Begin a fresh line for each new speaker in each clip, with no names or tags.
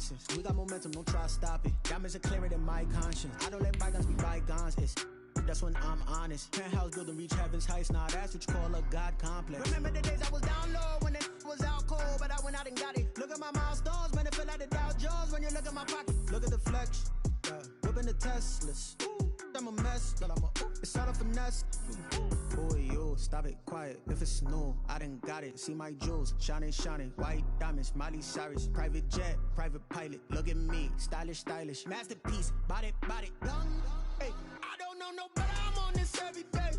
nonsense. We got momentum, don't try to stop it. Diamonds are clearer than my conscience. I don't let bygones be bygones. That's when I'm honest. Penthouse building, reach heaven's heights. Nah, that's what you call a God complex. Remember the days I was down low when it was out cold, but I went out and got it. Look at my milestones, man, it feel like the Dow Jones when you look at my pocket. Look at the flex, whipping the Teslas. I'm a mess, but it's all a finesse. Boy, you stop it, quiet. If it's new, I done got it. See my jewels, shining, white diamonds, Miley Cyrus, private jet, private pilot. Look at me, stylish, masterpiece, body, young. Hey, I don't know no better. I'm on this every day.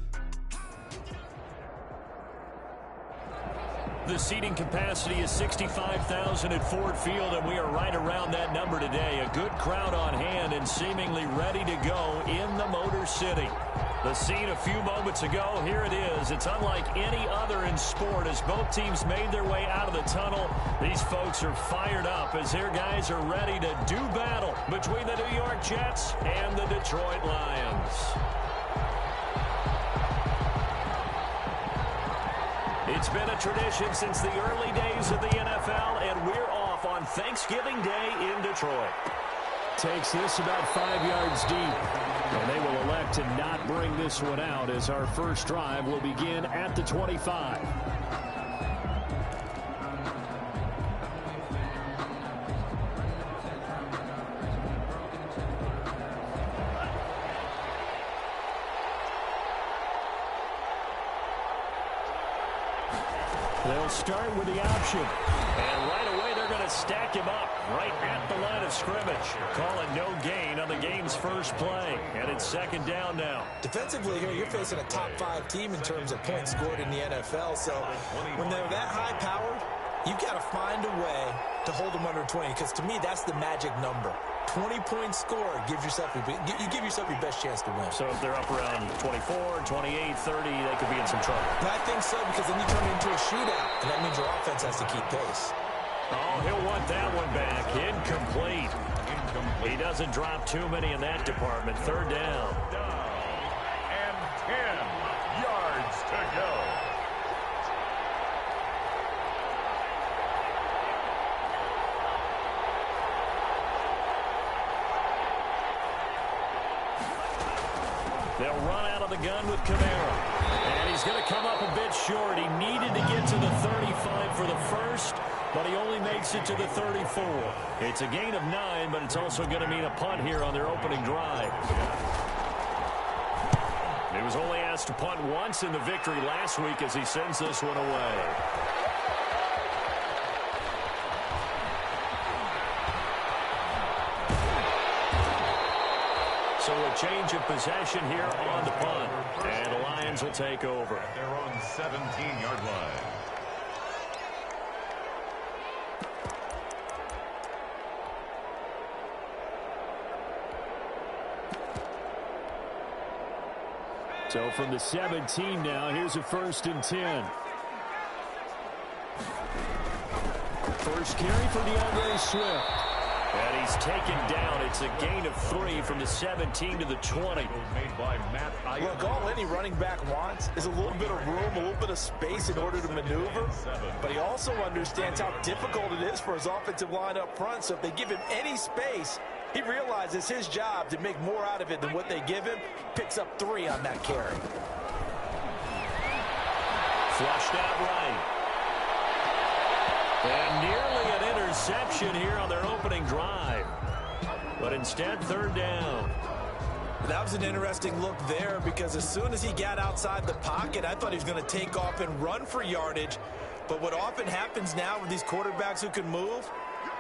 The seating capacity is 65,000 at Ford Field, and we are right around that number today. A good crowd on hand and seemingly ready to go in the Motor City. The scene a few moments ago, here it is. It's unlike any other in sport as both teams made their way out of the tunnel. These folks are fired up as their guys are ready to do battle between the New York Jets and the Detroit Lions. It's been a tradition since the early days of the NFL, and we're off on Thanksgiving Day in Detroit.
Takes this about 5 yards deep, and they will elect to not bring this one out as our first drive will begin at the 25. They'll start with the option.
And right away, they're going to stack him up right at the line of scrimmage. Call it no gain on the game's first play. And it's second down now.
Defensively here, you're facing a top 5 team in terms of points scored in the NFL. So when they're that high powered, you've got to find a way to hold them under 20. Because to me, that's the magic number. 20-point score gives yourself you give yourself your best chance to win.
So if they're up around 24, 28, 30, they could be in some trouble.
And I think so, because then you turn it into a shootout, and that means your offense has to keep pace.
Oh, he'll want that one back. Incomplete. He doesn't drop too many in that department. Third down.
And 10 yards to go.
They'll run out of the gun with Kamara. And he's going to come up a bit short. He needed to get to the 35 for the first, but he only makes it to the 34. It's a gain of 9, but it's also going to mean a punt here on their opening drive. He was only asked to punt once in the victory last week as he sends this one away. So a change of possession here on the punt. And the Lions will take over.
They're on 17-yard line.
So from the 17 now, here's a 1st and 10. First carry for DeAndre Swift.
And he's taken down. It's a gain of 3 from the 17 to the 20.
Look, all any running back wants is a little bit of room, a little bit of space in order to maneuver. But he also understands how difficult it is for his offensive line up front. So if they give him any space, he realizes his job to make more out of it than what they give him. Picks up 3 on that carry.
Flushed out right. And nearly an interception here on their opening drive. But instead, third down.
That was an interesting look there because as soon as he got outside the pocket, I thought he was going to take off and run for yardage. But what often happens now with these quarterbacks who can move,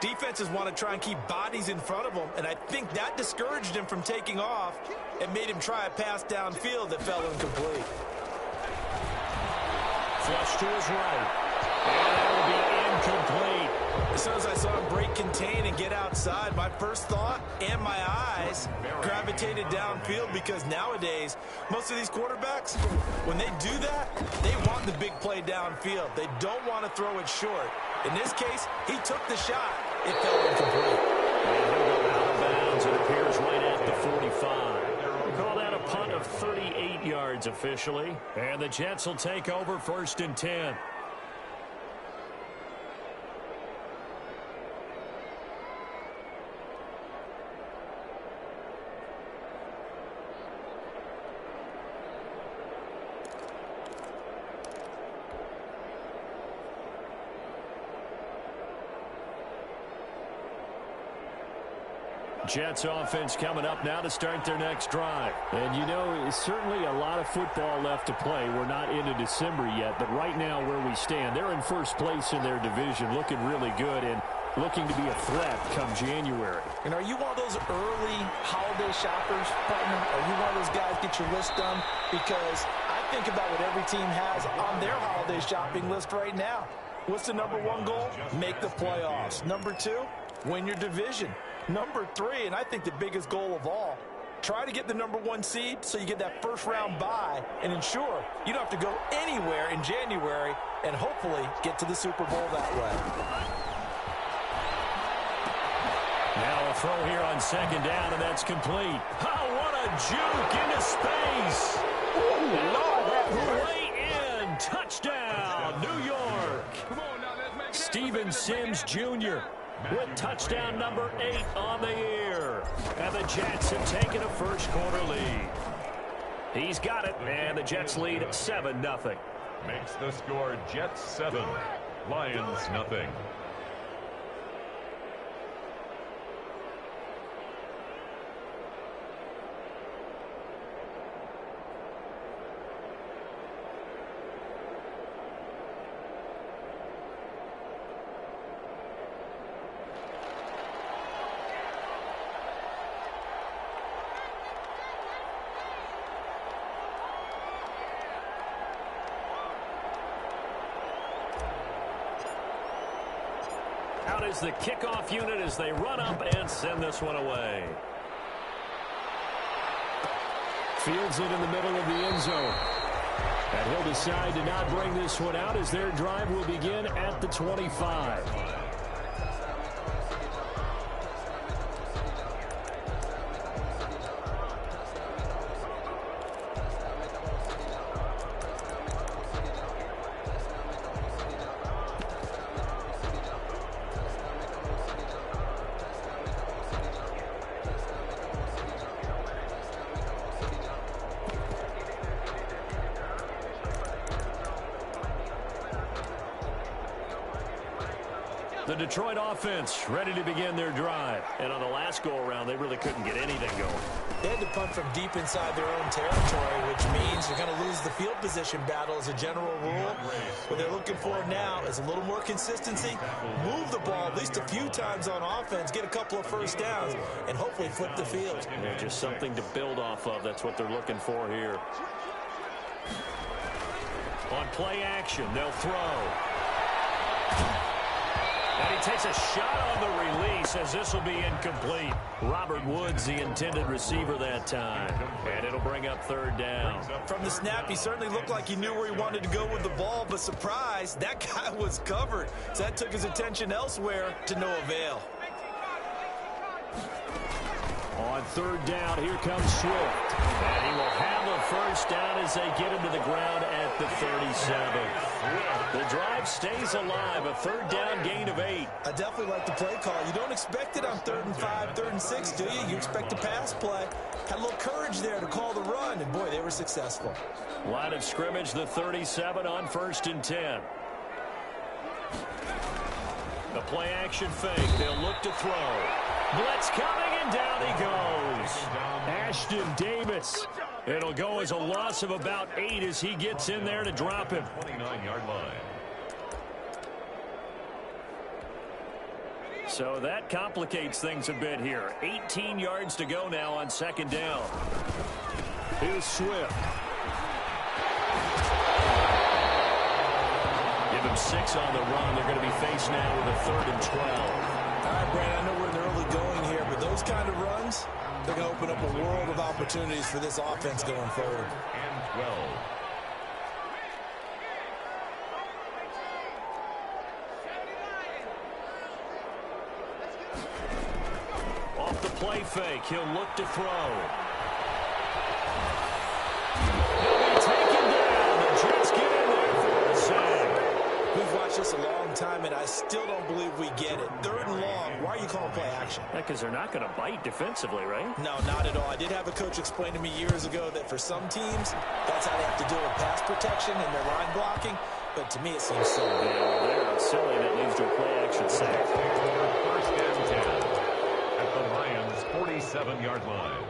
defenses want to try and keep bodies in front of them. And I think that discouraged him from taking off and made him try a pass downfield that fell incomplete.
Flush to his right. And that will be incomplete.
As soon as I saw him break contain and get outside, my first thought and my eyes gravitated downfield because nowadays, most of these quarterbacks, when they do that, they want the big play downfield. They don't want to throw it short. In this case, he took the shot. It fell incomplete.
And he'll go out of bounds. It appears right at the 45. We call that a punt of 38 yards officially. And the Jets will take over 1st and 10. Jets offense coming up now to start their next drive.
And you know, certainly a lot of football left to play. We're not into December yet, but right now where we stand, they're in first place in their division, looking really good and looking to be a threat come January.
And are you one of those early holiday shoppers, partner? Are you one of those guys get your list done? Because I think about what every team has on their holiday shopping list right now. What's the number one goal? Make the playoffs. Number two, win your division. Number three, and I think the biggest goal of all, try to get the number one seed so you get that first round bye and ensure you don't have to go anywhere in January and hopefully get to the Super Bowl that way.
Now a throw here on second down, and that's complete. Oh, what a juke into space. Way in. Touchdown, New York. Steven Sims Jr. with touchdown number 8 on the year. And the Jets have taken a first quarter lead. He's got it, and the Jets lead 7-0.
Makes the score Jets 7, Lions nothing.
Out is the kickoff unit as they run up and send this one away.
Fields it in the middle of the end zone. And he'll decide to not bring this one out as their drive will begin at the 25.
The Detroit offense ready to begin their drive. And on the last go-around, they really couldn't get anything going.
They had to punt from deep inside their own territory, which means you're going to lose the field position battle as a general rule. What they're looking for now is a little more consistency, move the ball at least a few times on offense, get a couple of first downs, and hopefully flip the field.
Yeah, just something to build off of. That's what they're looking for here. On play action, they'll throw. And he takes a shot on the release as this will be incomplete. Robert Woods, the intended receiver that time. And it'll bring up third down.
From the snap, he certainly looked like he knew where he wanted to go with the ball, but surprise, that guy was covered. So that took his attention elsewhere to no avail.
On third down, here comes Swift.
And he will have a first down as they get him to the ground at the 37. The drive stays alive, a third down gain of 8.
I definitely like the play call. You don't expect it on 3rd and 5, 3rd and 6, do you? You expect a pass play. Had a little courage there to call the run, and boy, they were successful.
Line of scrimmage, the 37 on 1st and 10. The play action fake. They'll look to throw. Blitz coming, and down he goes.
Ashton Davis.
It'll go as a loss of about 8 as he gets in there to drop him.
29-yard line.
So that complicates things a bit here. 18 yards to go now on second down.
Here's Swift.
Give him 6 on the run. They're going to be faced now with a 3rd and 12.
All right, Brandon, I know we're in the early going here, but those kind of runs, they're going to open up a world of opportunities for this offense going forward.
And 12.
Off the play fake, he'll look to throw. He'll be taken down. The Jets get in there for the sack.
We've watched this a long time, and I still don't believe we get it. 3rd and long. Why are you calling play action?
Because they're not going to bite defensively, right?
No, not at all. I did have a coach explain to me years ago that for some teams, that's how they have to deal with pass protection and their line blocking. But to me, it seems silly.
Yeah, they're silly. That leads to a play action sack.
First and 10 at the Lions 47-yard line.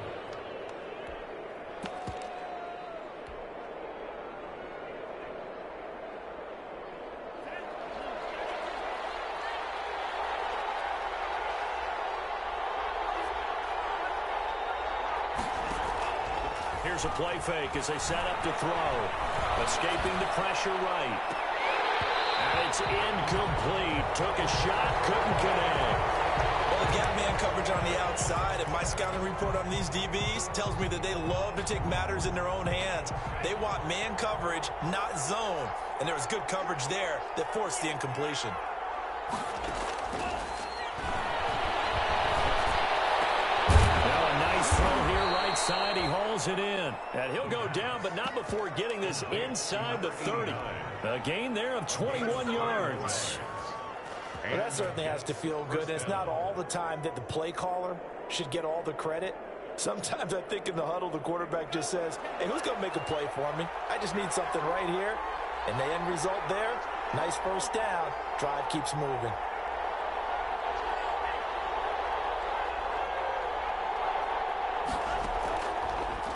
Here's a play fake as they set up to throw. Escaping the pressure right. And it's incomplete. Took a shot, couldn't connect.
Well, the gap man coverage on the outside, and my scouting report on these DBs tells me that they love to take matters in their own hands. They want man coverage, not zone. And there was good coverage there that forced the incompletion.
Now a nice throw here right side. He hauls it in. And he'll go down, but not before getting this inside the 30. A gain there of 21 yards.
Well, that certainly has to feel good. And it's not all the time that the play caller should get all the credit. Sometimes I think in the huddle, the quarterback just says, hey, who's going to make a play for me? I just need something right here. And the end result there, nice first down. Drive keeps moving.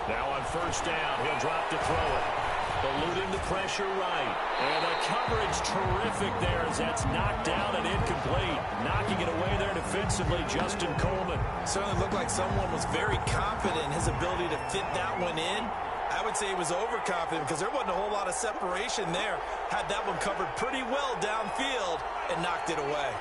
Now on first down, he'll drop to throw it. Eluding the pressure right. And the coverage terrific there as that's knocked down and incomplete. Knocking it away there defensively, Justin Coleman.
Certainly looked like someone was very confident in his ability to fit that one in. I would say he was overconfident because there wasn't a whole lot of separation there. Had that one covered pretty well downfield and knocked it away.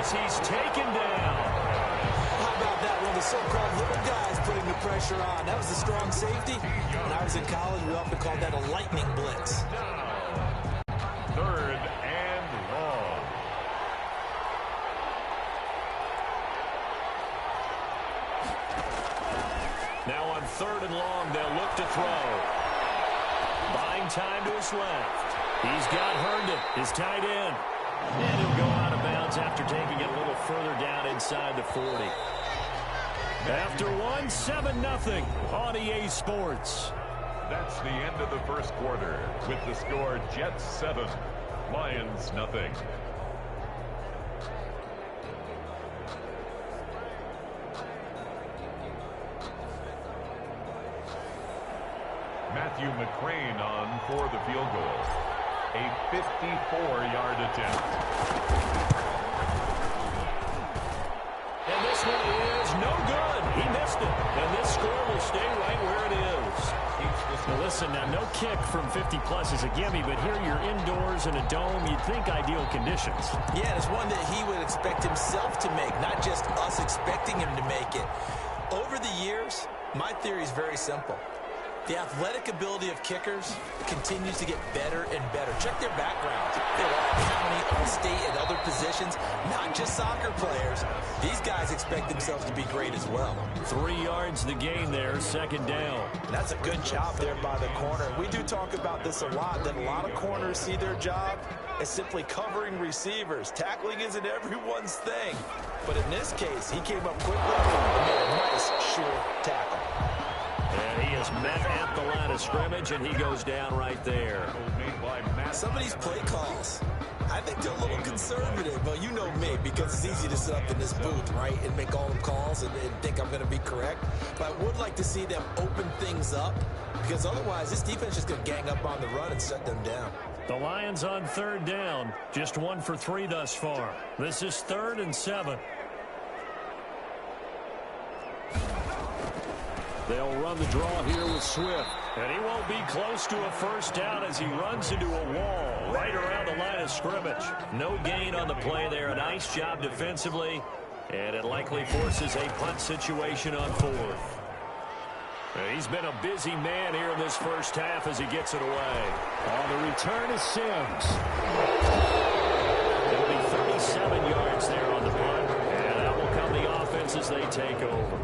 He's taken down.
How about that? One of the so-called little guys putting the pressure on. That was the strong safety. When I was in college, we often called that a lightning blitz.
Third and long.
Now on third and long, they'll look to throw. Buying time to his left. He's got Herndon, his tight end. And he'll go out of bounds after taking it a little further down inside the 40. After one, 7-0 on EA Sports.
That's the end of the first quarter with the score Jets 7, Lions nothing. Matthew McCrane on for the field goal. A 54-yard attempt.
And this one is no good. He missed it. And this score will stay right where it is. Now listen, now no kick from 50-plus is a gimme, but here you're indoors in a dome. You'd think ideal conditions.
Yeah, it's one that he would expect himself to make, not just us expecting him to make it. Over the years, my theory is very simple. The athletic ability of kickers continues to get better and better. Check their backgrounds. They're all county, all state, and other positions, not just soccer players. These guys expect themselves to be great as well.
3 yards the gain there, second down.
That's a good job there by the corner. We do talk about this a lot, that a lot of corners see their job as simply covering receivers. Tackling isn't everyone's thing. But in this case, he came up quickly and made a nice, sure tackle.
And he is met at the line of scrimmage, and he goes down right there.
Some of these play calls, I think they're a little conservative. But you know me, because it's easy to sit up in this booth, right, and make all them calls and think I'm going to be correct. But I would like to see them open things up, because otherwise this defense is going to gang up on the run and shut them down.
The Lions on third down, just 1 for 3 thus far. This is 3rd and 7. They'll run the draw here with Swift. And he won't be close to a first down as he runs into a wall right around the line of scrimmage. No gain on the play there. A nice job defensively. And it likely forces a punt situation on 4th. And he's been a busy man here in this first half as he gets it away. On the return is Sims. It'll be 37 yards there on the punt. And out will come the offense as they take over.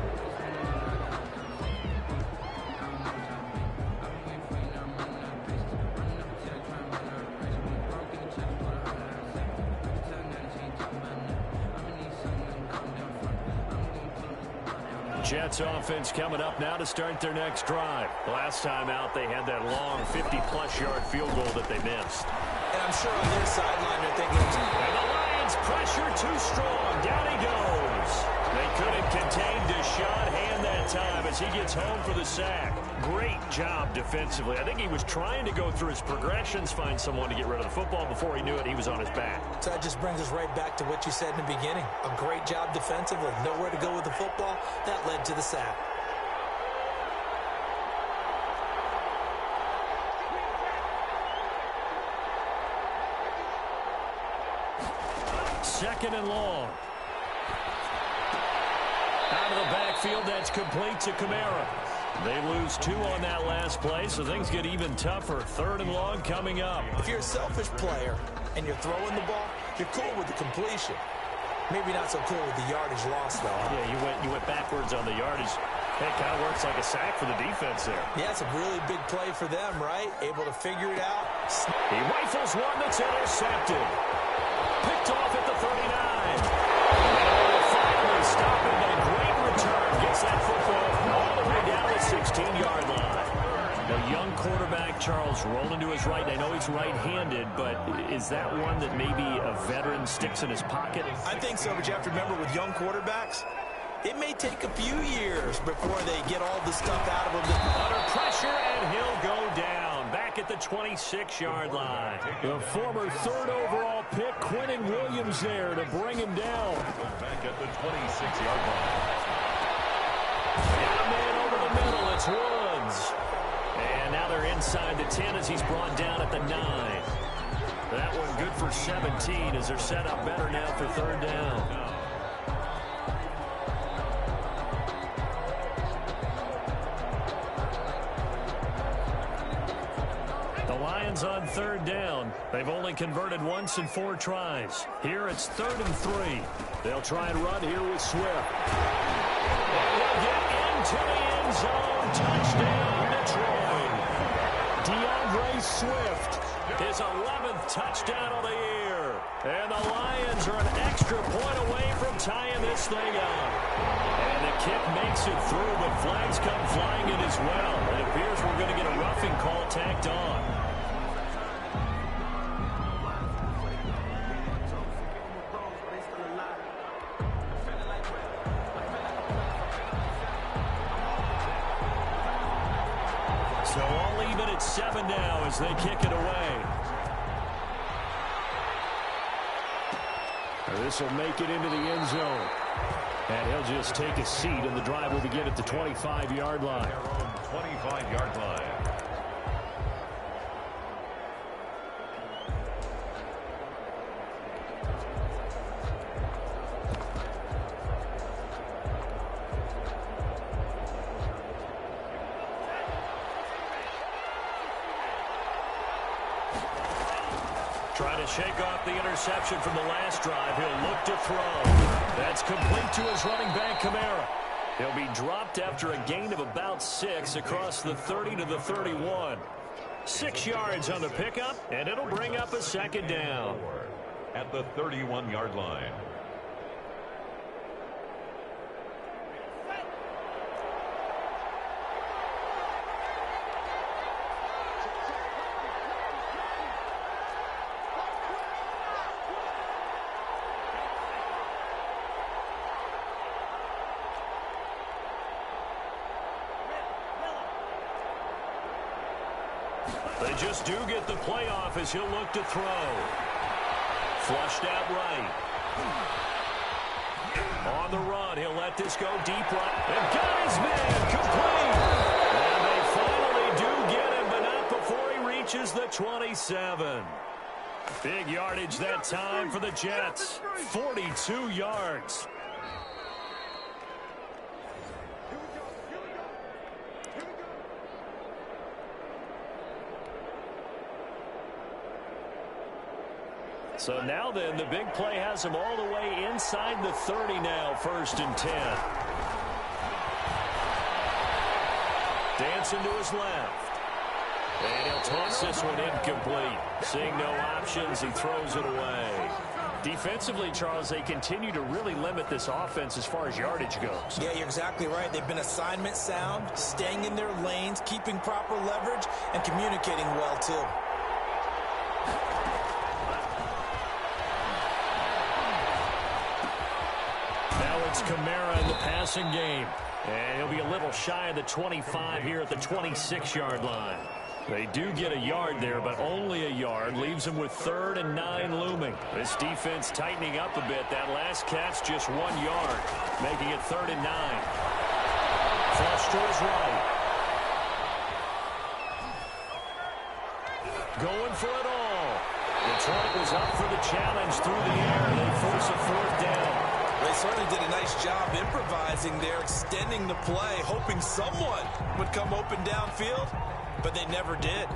Jets offense coming up now to start their next drive. Last time out, they had that long 50-plus yard field goal that they missed.
And I'm sure on their sideline they're thinking,
and the Lions pressure too strong. Down he goes. They couldn't contain Deshaun Hand that time as he gets home for the sack. Great job defensively. I think he was trying to go through his progressions, find someone to get rid of the football. Before he knew it, he was on his back.
So that just brings us right back to what you said in the beginning. A great job defensively. Nowhere to go with the football. That led to the sack.
Second and long. Out of the backfield, that's complete to Kamara. They lose 2 on that last play, so things get even tougher. Third and long coming up.
If you're a selfish player and you're throwing the ball, you're cool with the completion. Maybe not so cool with the yardage loss, though.
Yeah, you went backwards on the yardage. It kind of works like a sack for the defense there.
Yeah, it's a really big play for them, right? Able to figure it out.
He rifles one that's intercepted. Picked off at the 39. And finally stop it, but a great return. Gets that football all the way down the 16-yard line. The young quarterback, Charles, rolling to his right. I know he's right-handed, but is that one that maybe a veteran sticks in his pocket?
I think so, but you have to remember with young quarterbacks, it may take a few years before they get all the stuff out of them.
Under pressure, and he'll go down. Back at the 26-yard line. The former third overall pick, Quinnen Williams there to bring him down.
Back at the 26-yard line.
And a man over the middle, it's Woods. And now they're inside the 10 as he's brought down at the 9. That one good for 17 as they're set up better now for third down. On third down. They've only converted once in 4 tries. Here it's 3rd and 3. They'll try and run here with Swift. And they'll get into the end zone. Touchdown, Detroit. DeAndre Swift, his 11th touchdown of the year. And the Lions are an extra point away from tying this thing up. And the kick makes it through, but flags come flying in as well. It appears we're going to get a roughing call tacked on. So all even at 7 now as they kick it away. This will make it into the end zone. And he'll just take a seat, and the drive will begin at the 25-yard line.
25-yard line.
Trying to shake off the interception from the last drive. He'll look to throw. That's complete to his running back, Kamara. He'll be dropped after a gain of about 6 across the 30 to the 31. 6 yards on the pickup, and it'll bring up a second down.
At the 31-yard line.
They just do get the playoff as he'll look to throw. Flushed out right. On the run, he'll let this go deep right. And got his man complete. And they finally do get him, but not before he reaches the 27. Big yardage that time for the Jets. 42 yards. So now then, the big play has him all the way inside the 30 now, 1st and 10. Dancing to his left. And he'll toss this one incomplete. Seeing no options, he throws it away. Defensively, Charles, they continue to really limit this offense as far as yardage goes.
Yeah, you're exactly right. They've been assignment sound, staying in their lanes, keeping proper leverage, and communicating well, too.
Now it's Kamara in the passing game. And he'll be a little shy of the 25 here at the 26-yard line. They do get a yard there, but only a yard. Leaves them with 3rd and 9 looming. This defense tightening up a bit. That last catch just 1 yard, making it 3rd and 9. Flush to his right. Going for it all. Detroit was up for the challenge through the air. They force a 4th down.
They certainly did a nice job improvising there, extending the play, hoping someone would come open downfield, but they never did.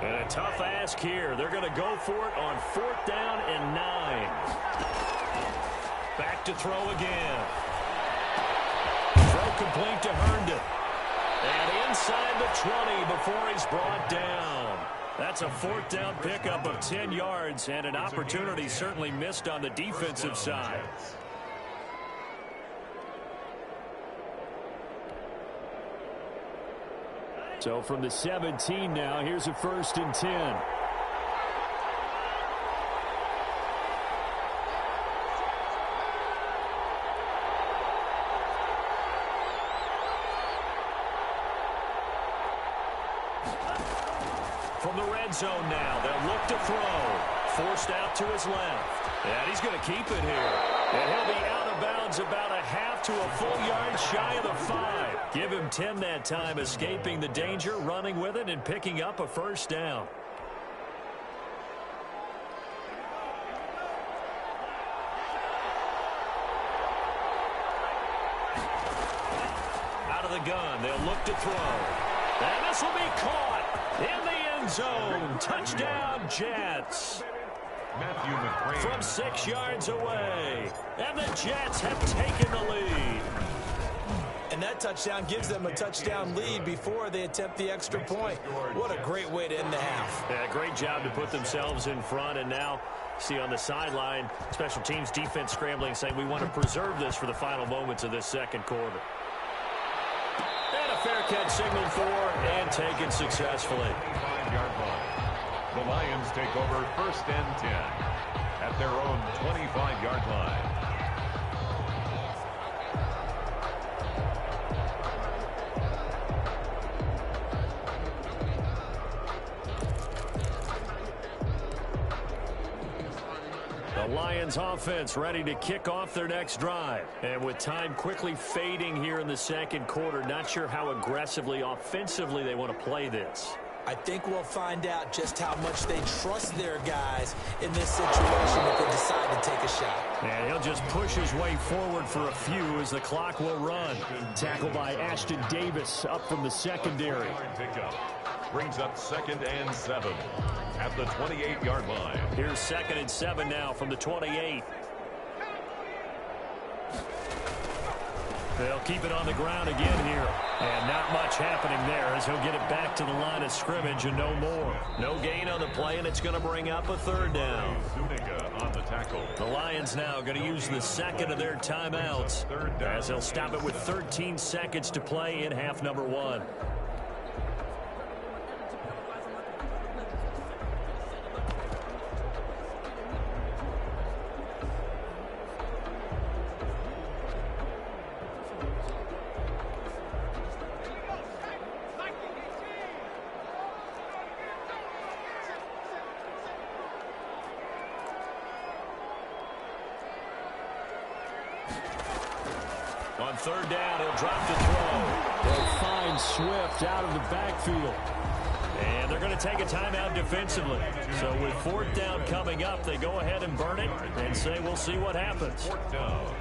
And a tough ask here. They're going to go for it on 4th down and 9. Back to throw again. Throw complete to Herndon. And inside the 20 before he's brought down. That's a 4th down pickup of 10 yards and an opportunity certainly missed on the defensive side.
So from the 17 now, here's a 1st and 10.
From the red zone now, they'll look to throw. Forced out to his left. And he's going to keep it here. And he'll be out of bounds about a half to a full yard shy of the 5. Give him 10 that time, escaping the danger, running with it, and picking up a 1st down. Out of the gun, they'll look to throw. And this will be caught in the end zone. Touchdown, Jets.
Matthew McCray.
From 6 yards away. And the Jets have taken the lead.
And that touchdown gives them a touchdown lead before they attempt the extra point. What a great way to end the half.
Yeah, great job to put themselves in front. And now, see on the sideline, special teams defense scrambling, saying we want to preserve this for the final moments of this 2nd quarter. And a fair catch signaled for and taken successfully.
25-yard line. The Lions take over 1st and 10 at their own 25-yard line.
The Lions offense ready to kick off their next drive. And with time quickly fading here in the 2nd quarter, not sure how aggressively, offensively they want to play this.
I think we'll find out just how much they trust their guys in this situation if they decide to take a shot.
And he'll just push his way forward for a few as the clock will run.
Tackle by Ashton Davis up from the secondary.
Pickup brings up 2nd and 7 at the 28-yard line.
Here's 2nd and 7 now from the 28. They'll keep it on the ground again here. And not much happening there as he'll get it back to the line of scrimmage and no more. No gain on the play, and it's going to bring up a 3rd down.
Zuniga on the tackle.
The Lions now going to use the 2nd of their timeouts as they'll stop it with 13 seconds to play in half number 1. On 3rd down, he'll drop the throw.
They'll find Swift out of the backfield.
And they're going to take a timeout defensively. So with 4th down coming up, they go ahead and burn it and say we'll see what happens.
4th down.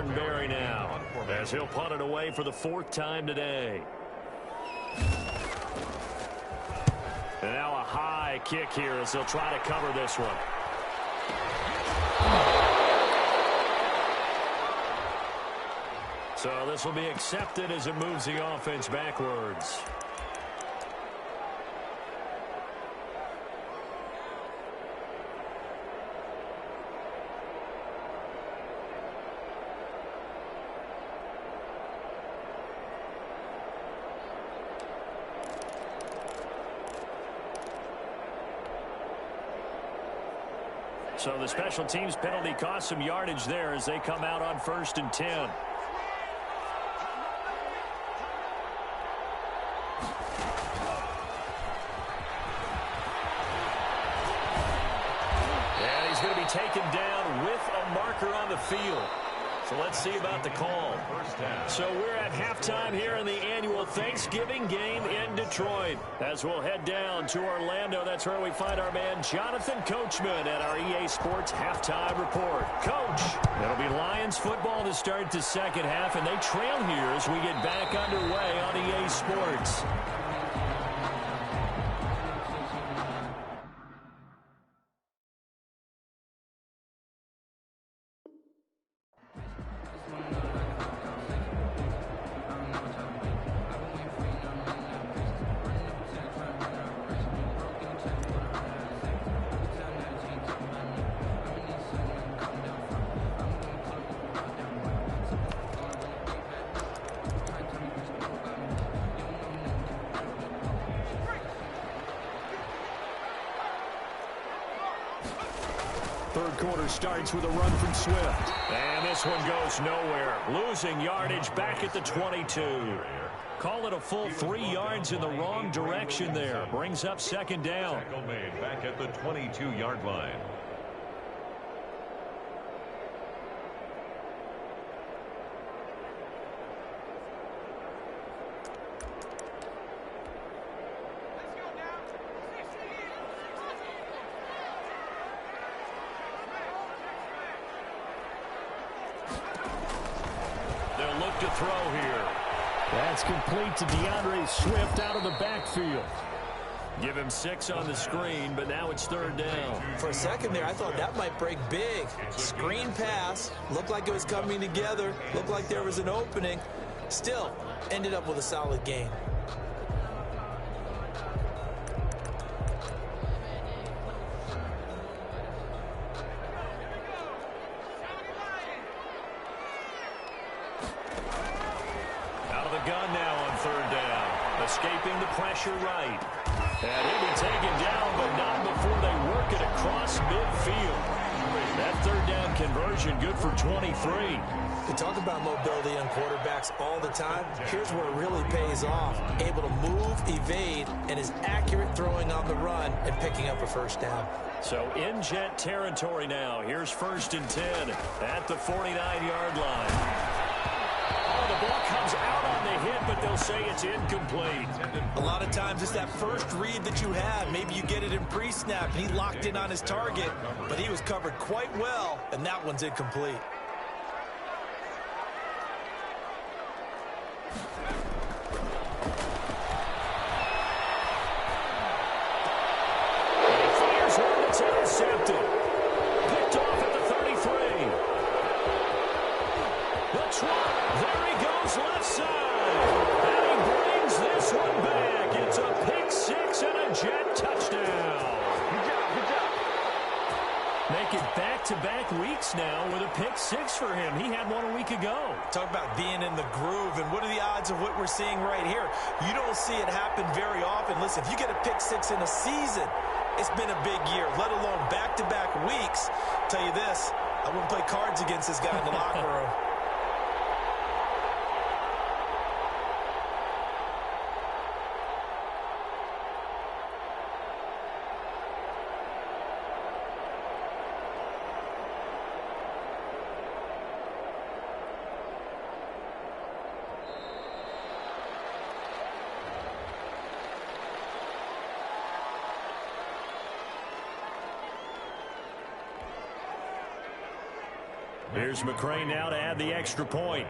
Jordan Berry now, as he'll punt it away for the 4th time today. And now a high kick here as they'll try to cover this one. So this will be accepted as it moves the offense backwards. So the special teams penalty cost some yardage there as they come out on 1st and 10. And he's going to be taken down with a marker on the field. So let's see about the call. So we're at halftime here in the annual Thanksgiving game in Detroit. As we'll head down to Orlando, that's where we find our man Jonathan Coachman at our EA Sports Halftime Report. Coach, it'll be Lions football to start the second half, and they trail here as we get back underway on EA Sports. Third quarter starts with a run from Swift. And this one goes nowhere. Losing yardage back at the 22. Call it a full 3 yards in the wrong direction there. Brings up 2nd down.
Tackle made back at the 22-yard line.
They'll look to throw here.
That's complete to DeAndre Swift out of the backfield.
Give him 6 on the screen, but now it's 3rd down.
For a second there, I thought that might break big. Screen pass. Looked like it was coming together. Looked like there was an opening. Still, ended up with a solid gain.
Out of the gun now on 3rd down. Escaping the pressure right. And he'll be taken down, but not before they work it across midfield. That 3rd down conversion good for 23.
We talk about mobility on quarterbacks all the time. Here's where it really pays off. Able to move, evade, and is accurate throwing on the run and picking up a 1st down.
So in jet territory now. Here's 1st and 10 at the 49-yard line. Oh, the ball comes out on the hit, but they'll say it's incomplete.
A lot of times it's that first read that you have. Maybe you get it in pre-snap, and he locked in on his target, but he was covered quite well, and that one's incomplete.
He fires one that's intercepted. Picked off at the 33. The trot. There he goes left side. And he brings this one back. It's a pick 6 and a jet touchdown.
Good job.
Make it back-to-back weeks now with a pick 6 for him. He had one a week ago.
Talk about being in the groove, and what are the odds of what we're seeing right here? You don't see it happen very often. Listen, if you get a pick 6 in a season, it's been a big year, let alone back-to-back weeks. Tell you this, I wouldn't play cards against this guy in the locker room.
Here's McCray now to add the extra point.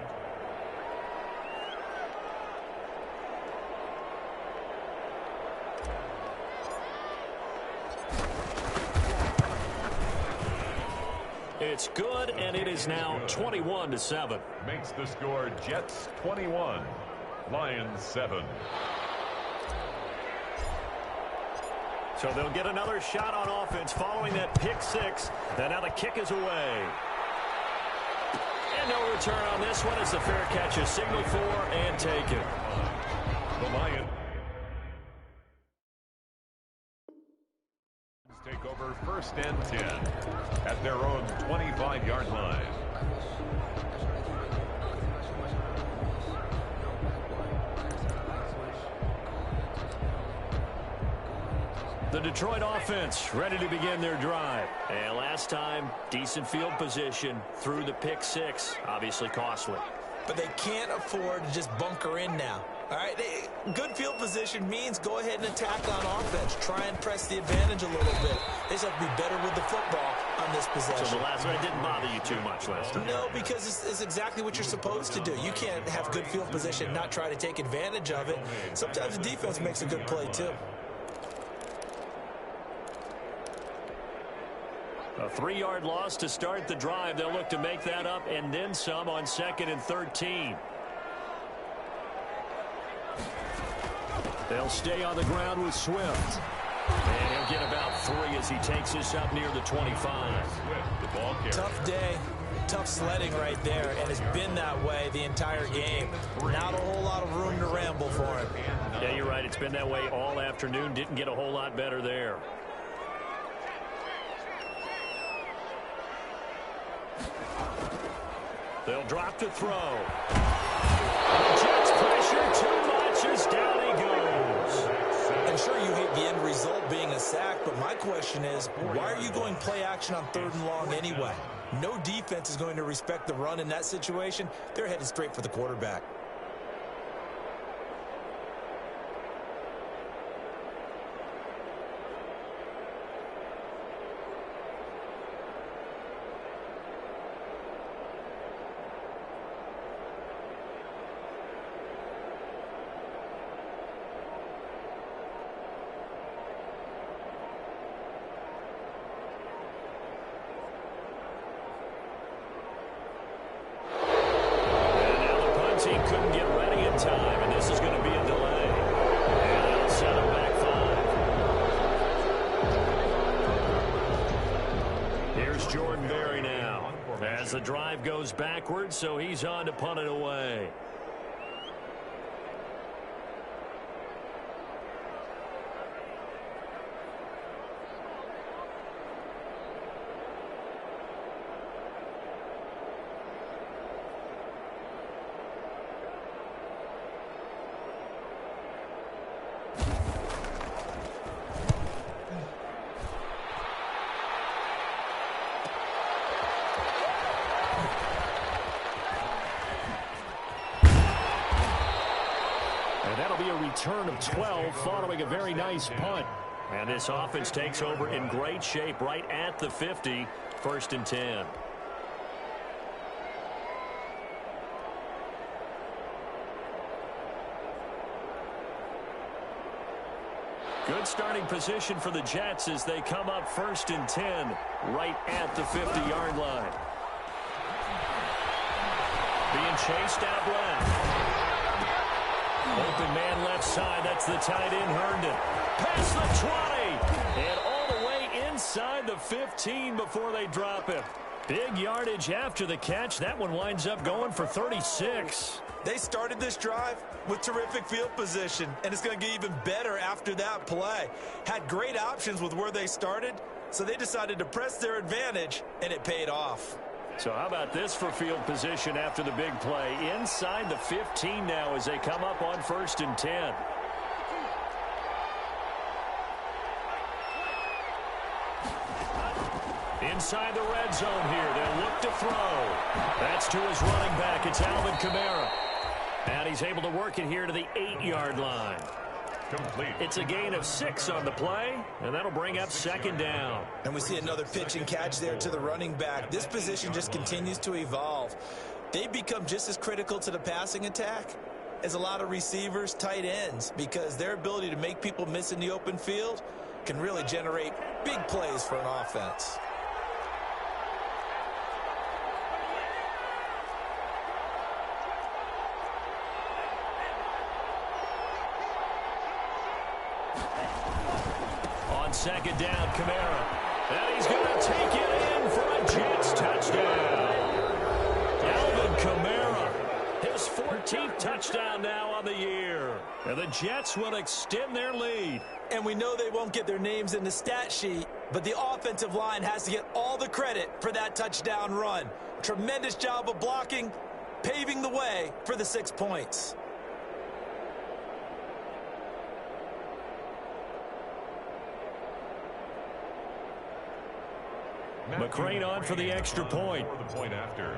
It's good, and it is now 21-7.
Makes the score Jets 21, Lions 7.
So they'll get another shot on offense following that pick six. And now the kick is away. And no return on this one as the fair catch is signaled for and taken.
The Lions take over 1st and 10 at their own 25-yard line.
The Detroit offense ready to begin their drive. And last time, decent field position through the pick six. Obviously costly.
But they can't afford to just bunker in now. All right, good field position means go ahead and attack on offense. Try and press the advantage a little bit. They just have to be better with the football on this possession.
So the last one didn't bother you too much last time?
No, because it's exactly what you're supposed to do. You can't have good field position and not try to take advantage of it. Sometimes the defense makes a good play, too.
A 3-yard loss to start the drive. They'll look to make that up and then some on 2nd and 13. They'll stay on the ground with Swift. And he'll get about 3 as he takes this up near the 25.
Tough day, tough sledding right there, and it's been that way the entire game. Not a whole lot of room to ramble for him.
Yeah, you're right. It's been that way all afternoon. Didn't get a whole lot better there. They'll drop to throw. Jets pressure too much as down he goes.
And sure, you hate the end result being a sack, but my question is, why are you going play action on 3rd and long anyway? No defense is going to respect the run in that situation. They're headed straight for the quarterback.
Couldn't get ready in time, and this is going to be a delay. And they'll set him back 5. Here's Jordan Berry now as the drive goes backwards, so he's on to punt it away. Return of 12 following a very nice punt. And this offense takes over in great shape right at the 50, 1st and 10. Good starting position for the Jets as they come up 1st and 10 right at the 50-yard line. Being chased out left. Open man left side. That's the tight end, Herndon. Past the 20. And all the way inside the 15 before they drop him. Big yardage after the catch. That one winds up going for 36.
They started this drive with terrific field position, and it's going to get even better after that play. Had great options with where they started, so they decided to press their advantage, and it paid off.
So how about this for field position after the big play? Inside the 15 now as they come up on 1st and 10. Inside the red zone here. They'll look to throw. That's to his running back. It's Alvin Kamara. And he's able to work it here to the 8-yard line.
Complete.
It's a gain of 6 on the play, and that'll bring up second down.
And we see another pitch and catch there to the running back. This position just continues to evolve. They become just as critical to the passing attack as a lot of receivers, tight ends, because their ability to make people miss in the open field can really generate big plays for an offense.
On second down, Kamara. And he's going to take it in for a Jets touchdown. Alvin Kamara, his 14th touchdown now on the year. And the Jets will extend their lead.
And we know they won't get their names in the stat sheet, but the offensive line has to get all the credit for that touchdown run. Tremendous job of blocking, paving the way for the 6 points.
McCrane on for the extra point.
For the point after.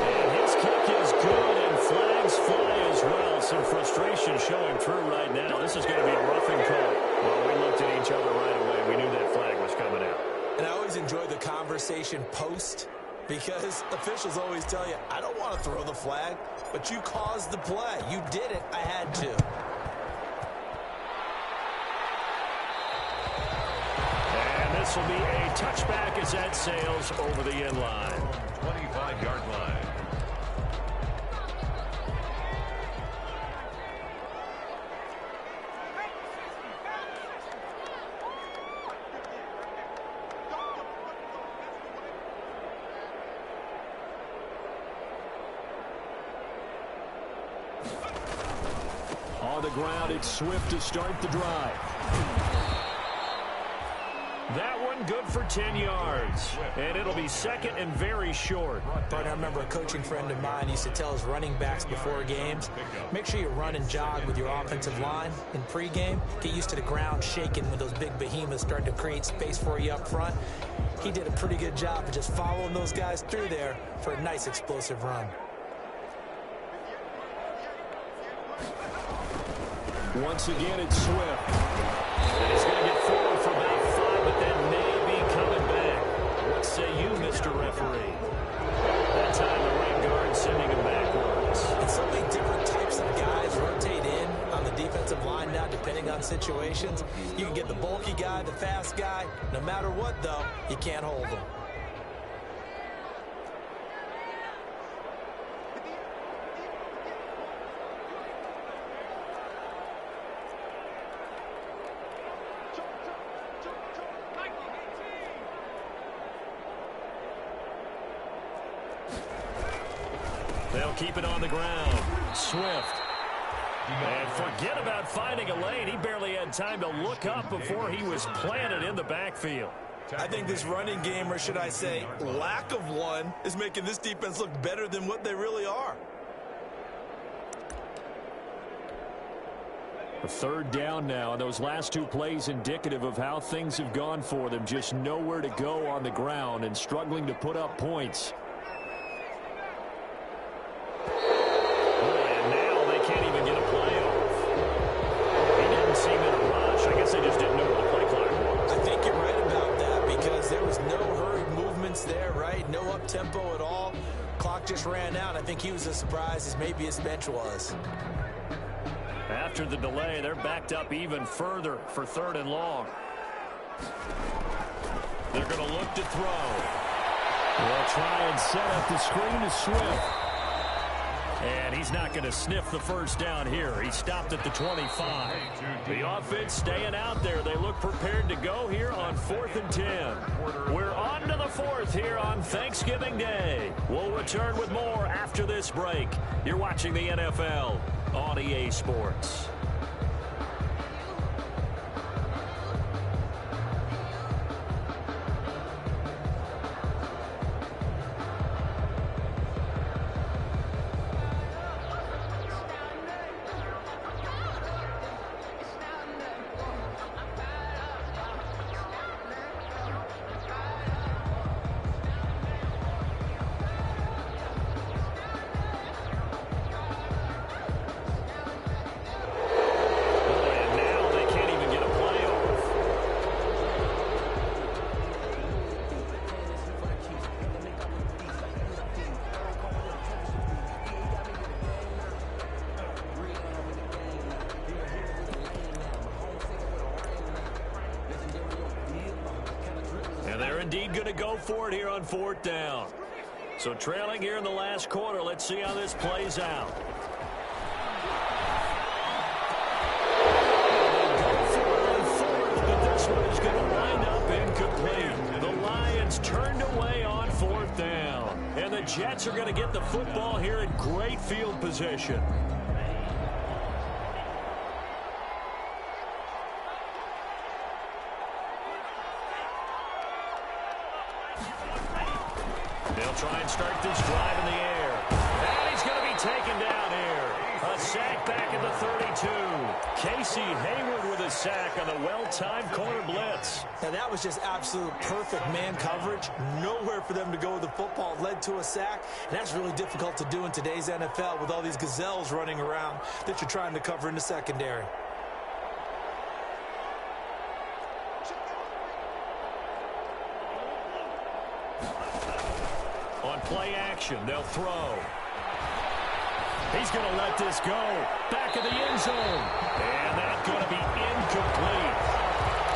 And his kick is good, and flags fly as well. Some frustration showing through right now. This is going to be a roughing call. Well, we looked at each other right away. We knew that flag was coming out.
And I always enjoy the conversation post, because officials always tell you, I don't want to throw the flag, but you caused the play. You did it. I had to.
This will be a touchback as that sails over the end line.
25-yard line.
On the ground, it's Swift to start the drive.
That one good for 10 yards. And it'll be second and very short.
But I remember a coaching friend of mine used to tell his running backs before games, make sure you run and jog with your offensive line in pregame. Get used to the ground shaking when those big behemoths start to create space for you up front. He did a pretty good job of just following those guys through there for a nice explosive run.
Once again, it's Swift.
And he's going to get forward for about 5, but that may be coming back. What say you, Mr. Referee? That time the right guard sending him backwards.
And so many different types of guys rotate in on the defensive line now, depending on situations. You can get the bulky guy, the fast guy. No matter what, though, you can't hold them.
They'll keep it on the ground. Swift. And forget about finding a lane. He barely had time to look up before he was planted in the backfield.
I think this running game, or should I say lack of one, is making this defense look better than what they really are.
A third down now, and those last 2 plays indicative of how things have gone for them. Just nowhere to go on the ground and struggling to put up points.
And now they can't even get a play off. He didn't seem in a rush. I guess they just didn't know where the play clock was.
I think you're right about that, because there was no hurried movements there, right? No up-tempo at all. Clock just ran out. I think he was as surprised as maybe his bench was.
After the delay, they're backed up even further for 3rd and long. They're going to look to throw.
They'll try and set up the screen to Swift.
And he's not going to sniff the first down here. He stopped at the 25. The offense staying out there. They look prepared to go here on 4th and 10. We're on to the 4th here on Thanksgiving Day. We'll return with more after this break. You're watching the NFL on EA Sports. they're indeed going to go for it here on 4th down. So trailing here in the last quarter. Let's see how this plays out. This one is going to wind up incomplete. The Lions turned away on 4th down. And the Jets are going to get the football here in great field position. They'll try and start this drive in the air. And he's going to be taken down here. A sack back at the 32. Casey Hayward with a sack on the well-timed corner blitz.
Now that was just absolute perfect man coverage. Nowhere for them to go with the football. Led to a sack. And that's really difficult to do in today's NFL with all these gazelles running around that you're trying to cover in the secondary.
On play action, they'll throw. He's going to let this go. Back of the end zone. And that's going to be incomplete.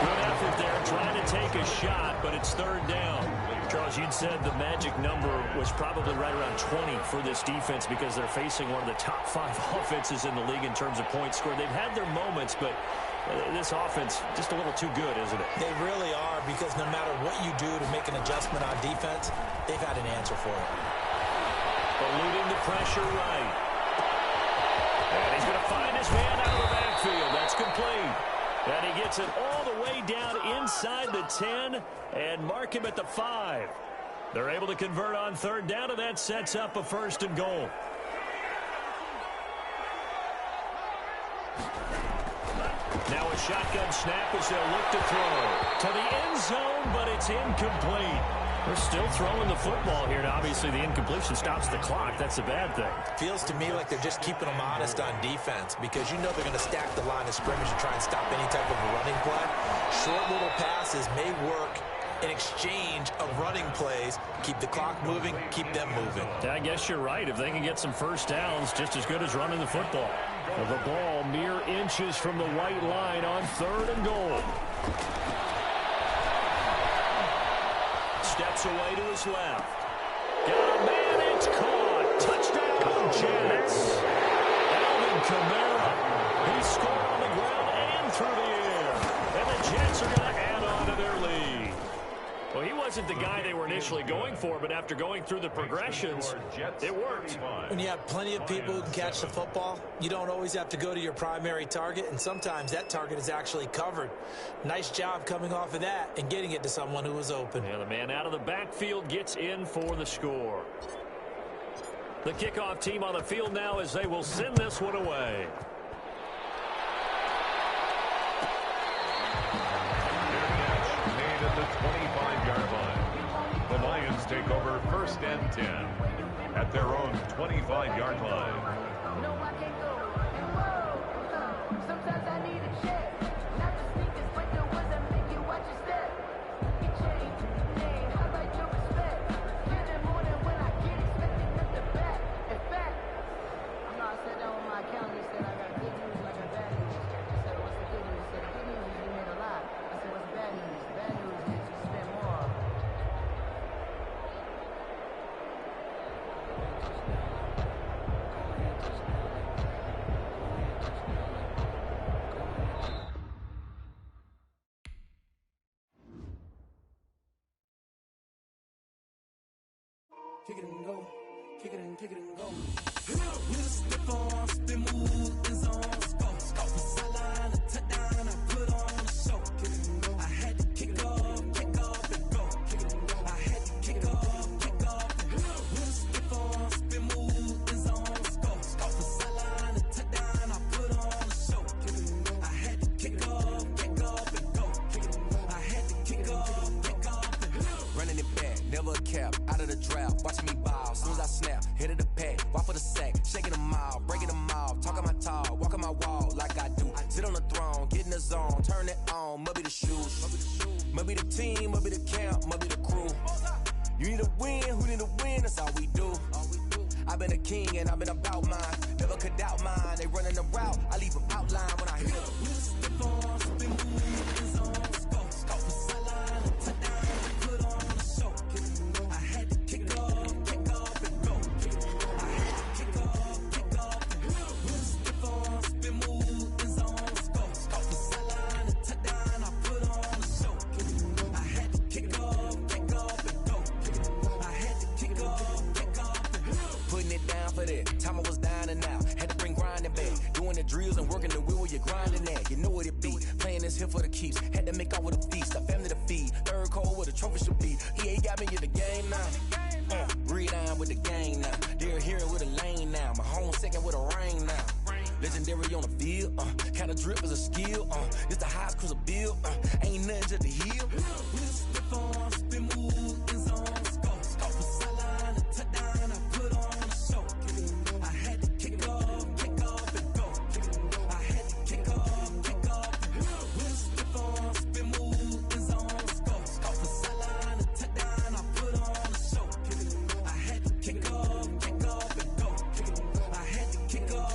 Good effort there, trying to take a shot, but it's 3rd down. Charles, you'd said the magic number was probably right around 20 for this defense because they're facing one of the top 5 offenses in the league in terms of points scored. They've had their moments, but this offense just a little too good, isn't it?
They really are, because no matter what you do to make an adjustment on defense, they've had an answer for it.
Eluding the pressure right. And he's going to find his man out of the backfield. That's complete. And he gets it all the way down inside the 10 and mark him at the 5. They're able to convert on 3rd down, and that sets up a 1st and goal. Now a shotgun snap as they'll look to throw. To the end zone, but it's incomplete. They're still throwing the football here, and obviously the incompletion stops the clock. That's a bad thing.
Feels to me like they're just keeping them honest on defense, because you know they're going to stack the line of scrimmage and try and stop any type of a running play. Short little passes may work in exchange of running plays. Keep the clock moving, keep them moving.
I guess you're right. If they can get some 1st downs, just as good as running the football. The ball mere inches from the white line on 3rd and goal. Steps away to his left. Got a man, it's caught. Touchdown, Jets. Alvin Kamara. He scored on the ground and through the air. And the Jets are going to add on to their lead. Well, he wasn't the guy they were initially going for, but after going through the progressions, it worked.
When you have plenty of people who can catch the football, you don't always have to go to your primary target, and sometimes that target is actually covered. Nice job coming off of that and getting it to someone who was open.
Yeah, the man out of the backfield gets in for the score. The kickoff team on the field now as they will send this one away.
Made at the 25-yard line. The Lions take over 1st and 10 at their own 25-yard line.
No, I can't go. Whoa. Sometimes I need a check. Not the sneakers, but the ones that make you watch your step. You change your name. I like your respect. Get it more than when I get expecting nothing back. In fact, I sat down with my accountant. He said I got good news, I got bad news. I said, what's the good news? He said, the good news is you made a lot. I said, what's the bad news? The bad news is you spent more.
Kick it and go. Kick it and go. With a step on, spin move, and zone, go. Off the sideline, a touchdown, I put on a show. Kick it and go. I had to kick off and go. Kick it and go. I had to kick off and go. With a step on, spin move, and zone, go. Off the sideline, a touchdown, I put on a show. Kick it and go. I had to kick off and go. Kick it and go. I had to kick off and go.
Running it back, never a cap, out of the draft, watching me ball, soon as I snap, hit of the pack, walk for the sack, shaking them out, breaking them off, talking my talk, walking my wall like I do, sit on the throne, get in the zone, turn it on, must be the shoes, must be the team, must be the camp, must be the crew, you need a win, who need a win, that's all we do, I've been a king and I've been about mine, never could doubt mine, they running the route, I leave them outline when I hit them. here for the keeps. Had to make out with a feast, a family to feed. Third cold with a trophy should be. EA got me in the game now. Read on with the gang now. They're here with a lane now. My home second with a rain now. Legendary on the field, kinda drip is a skill, it's the highest cruiser bill, ain't nothing to the heel. Slip on, spin move, in zone, scope for sideline, a touchdown, I put on a show. I had to kick off and go. I had to kick off and go. Slip on, spin move, in zone, scope for sideline, a touchdown, I put on a show. I had to kick off and go. I had to kick off.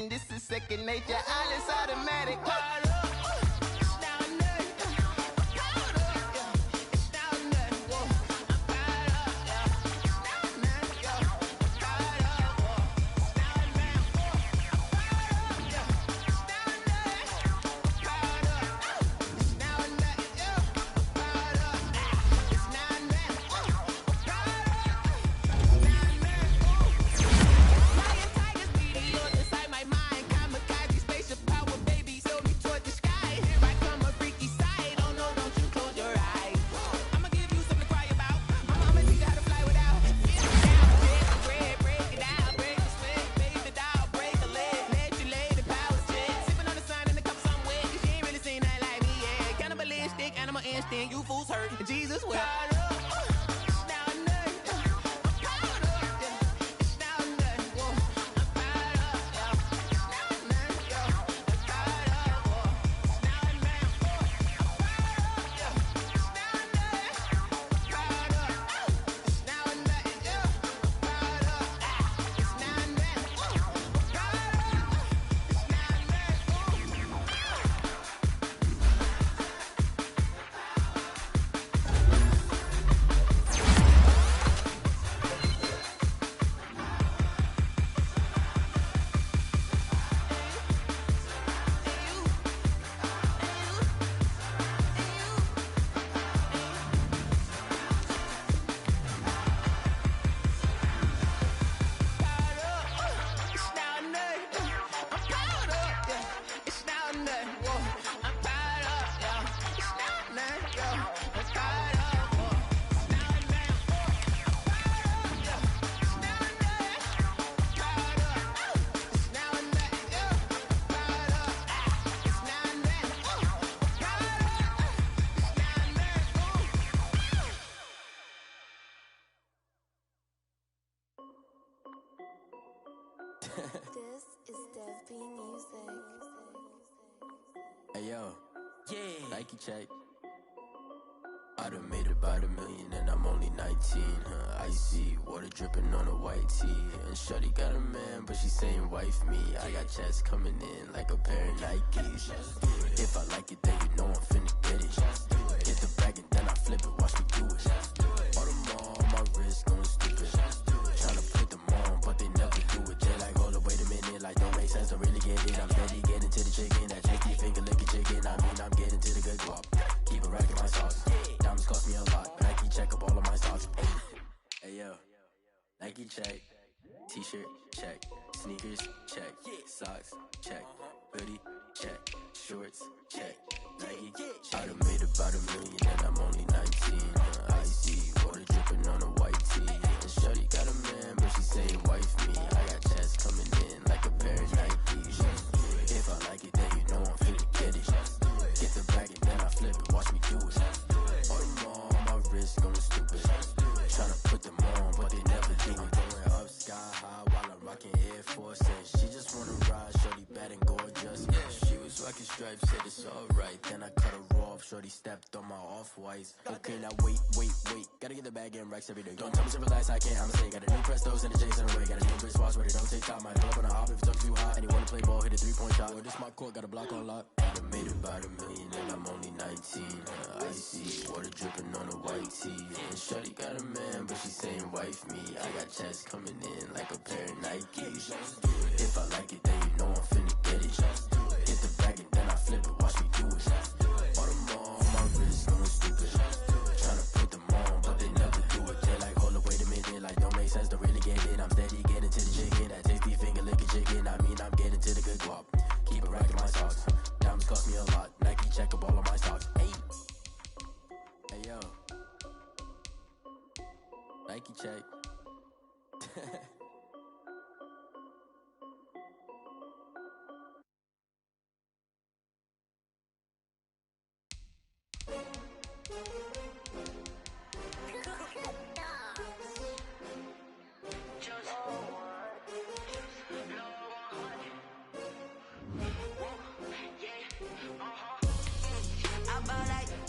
This is second nature, all is automatic. You fools hurt, Jesus will.
This is Dev B Music.
Hey yo, yeah, Nike check. I done made about $1 million and I'm only 19, icy, water dripping on a white tee. And shorty got a man, but she saying wife me. I got checks coming in like a pair of Nikes. If I like it, then you know I'm finna get it. Get the bag and then I flip it, watch me do it. All them on my wrist going stupid. Tryna put them on, but they never do it. Just like, hold up, wait a minute, like don't make sense, I really get it. I'm steady getting to the chicken, that tricky finger licking chicken. I mean, I'm getting to the good guap. Keep a rack in my sauce. Diamonds cost me a lot. Nike check up all of my stocks. Hey yo, Nike check. T-shirt check. Sneakers check. Socks check. Hoodie check. Shorts check. Nike. I done made about $1 million and I'm only 19. Icy water
4 cents. She just wanna ride, shorty bad and gorgeous. She was rocking stripes, said it's alright. Then I cut her off, shorty stepped on my off-whites. Okay, now wait. Gotta get the bag and racks every day. Don't tell me to relax, I can't, I'ma say. Got a new Prestos and the J's in the way. Got a new Chris Foss, but it don't take time. I pull up on a hop if it's too hot. And you wanna play ball, hit a 3-point shot. Or this my court, got a block on lock. I made about $1 million and I'm only 19. Icy, water dripping on a white tee. And shorty got a man, but she saying wife me. I got checks coming in like a pair of Nikes. If I like it, then you know I'm finna get it. Hit the bag and then I flip it, watch me do it. All them on my wrist, going stupid. Tryna put them on, but they never do it. They like, hold up, wait a minute, like don't make sense to really get it. I'm steady getting to the chicken, that tasty finger licking chicken. I mean, I'm getting to the good guap. Keep a rack in my socks. Diamonds cost me a lot. Nike check up all of my stocks. Hey yo, Nike check.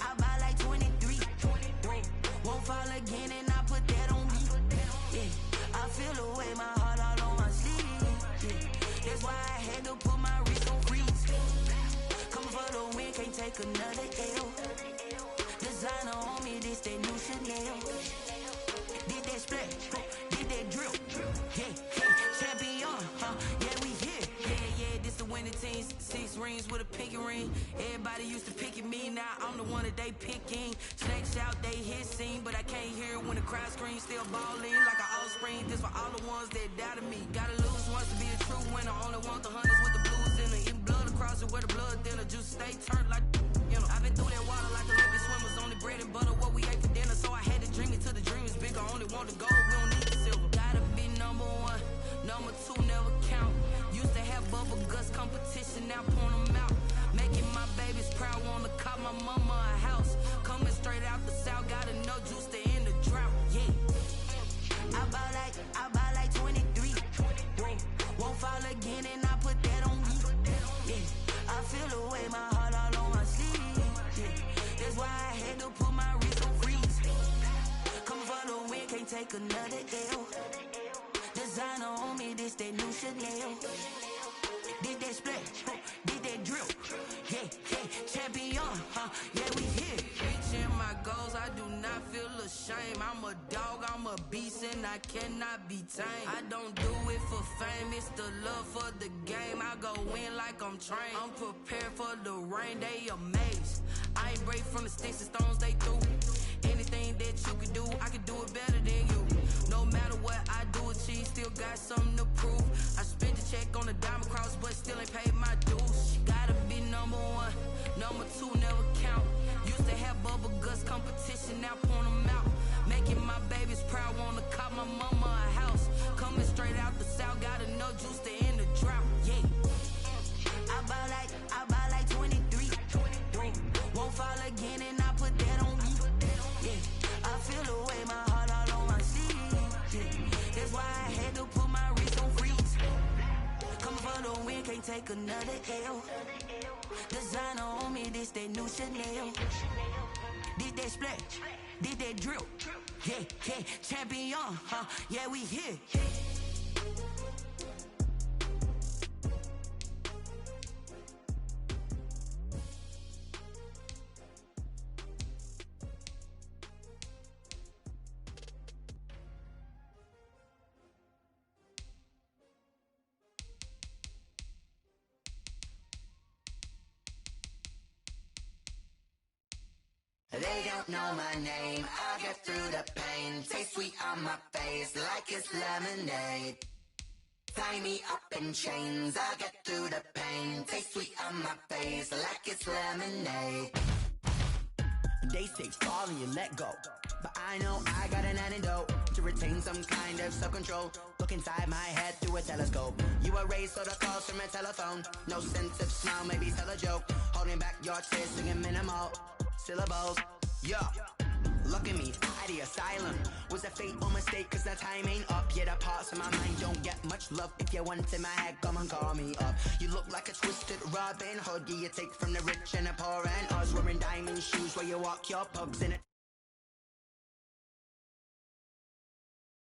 I buy like 23. Won't fall again and I put that on me. Yeah, I feel away my heart all on my sleeve. Yeah, that's why I had to put my wrist on freeze. Coming for the win, can't take another L. Designer on me, this that new Chanel. Did that splash, did that drill. Yeah, champion, yeah, we here. Yeah, this the winning team. 6 rings with a pinky ring. Everybody used to pick at me, now I'm the one that they picking. Snakes out, they hit scene, but I can't hear it when the crowd screams. Still balling like an offspring. This for all the ones that doubted me. Gotta lose once to be a true winner. Only want the hundreds with the blues in it. Eating blood across it where the blood thinner. Juice stay turned like, you know. I've been through that water like Olympic swimmers. Only bread and butter, what we ate for dinner. So I had to dream it till the dream is bigger. Only want the gold, we don't need the silver. Gotta be number 1, number 2 never count. Used to have bubble guts competition, now point them out. Making my babies proud, wanna cop my mama a house. Coming straight out the south, got enough juice to end the drought. Yeah, I buy like 23. Won't fall again and I put that on me. Yeah, I feel away my heart all on my sleeve. Yeah, that's why I had to put my wrist on freeze. Coming for the win, can't take another L. Designer on me, this that new Chanel. Did that splash, did that drill. Yeah, champion, yeah, we here. Reaching my goals, I do not feel ashamed. I'm a dog, I'm a beast, and I cannot be tamed. I don't do it for fame, it's the love for the game. I go in like I'm trained. I'm prepared for the rain, they amazed. I ain't break from the sticks and stones they threw. Anything that you can do, I can do it better than you. No matter what I do, achieve, still got something to prove. I spent the check on the diamond cross, but still ain't paid my dues. Gotta be number 1, number 2 never count. Used to have bubble guts competition, now point them out. Making my babies proud, wanna cop my mama a house. Coming straight out the south, got enough juice to end the drought. Yeah, I buy like 23. Won't fall again and I put that on me. Yeah, I feel away my heart all on my sleeve. Yeah, that's why I had to put my wrist on freeze. Coming for the win, can't take another L. Designer on me, this that new Chanel. Did that splash, did that drill. Yeah, champion, yeah, we here.
They don't know my name, I get through the pain. Taste sweet on my face like it's lemonade. Tie me up in chains, I get through the pain. Taste sweet on my face like it's lemonade.
They say fall and you let go, but I know I got an antidote to retain some kind of self-control. Look inside my head through a telescope. You erase all the calls from a telephone. No sense of smile, maybe tell a joke. Holding back your tears, singing minimal syllables. Yeah,
Look at me, at the asylum. Was a fate or mistake, cause the time ain't up. Yeah, the parts of my mind don't get much love. If you want in my head, come and call me up. You look like a twisted Robin Hood. Yeah, you take from the rich and the poor and us. Wearing diamond shoes while you walk your pugs in it.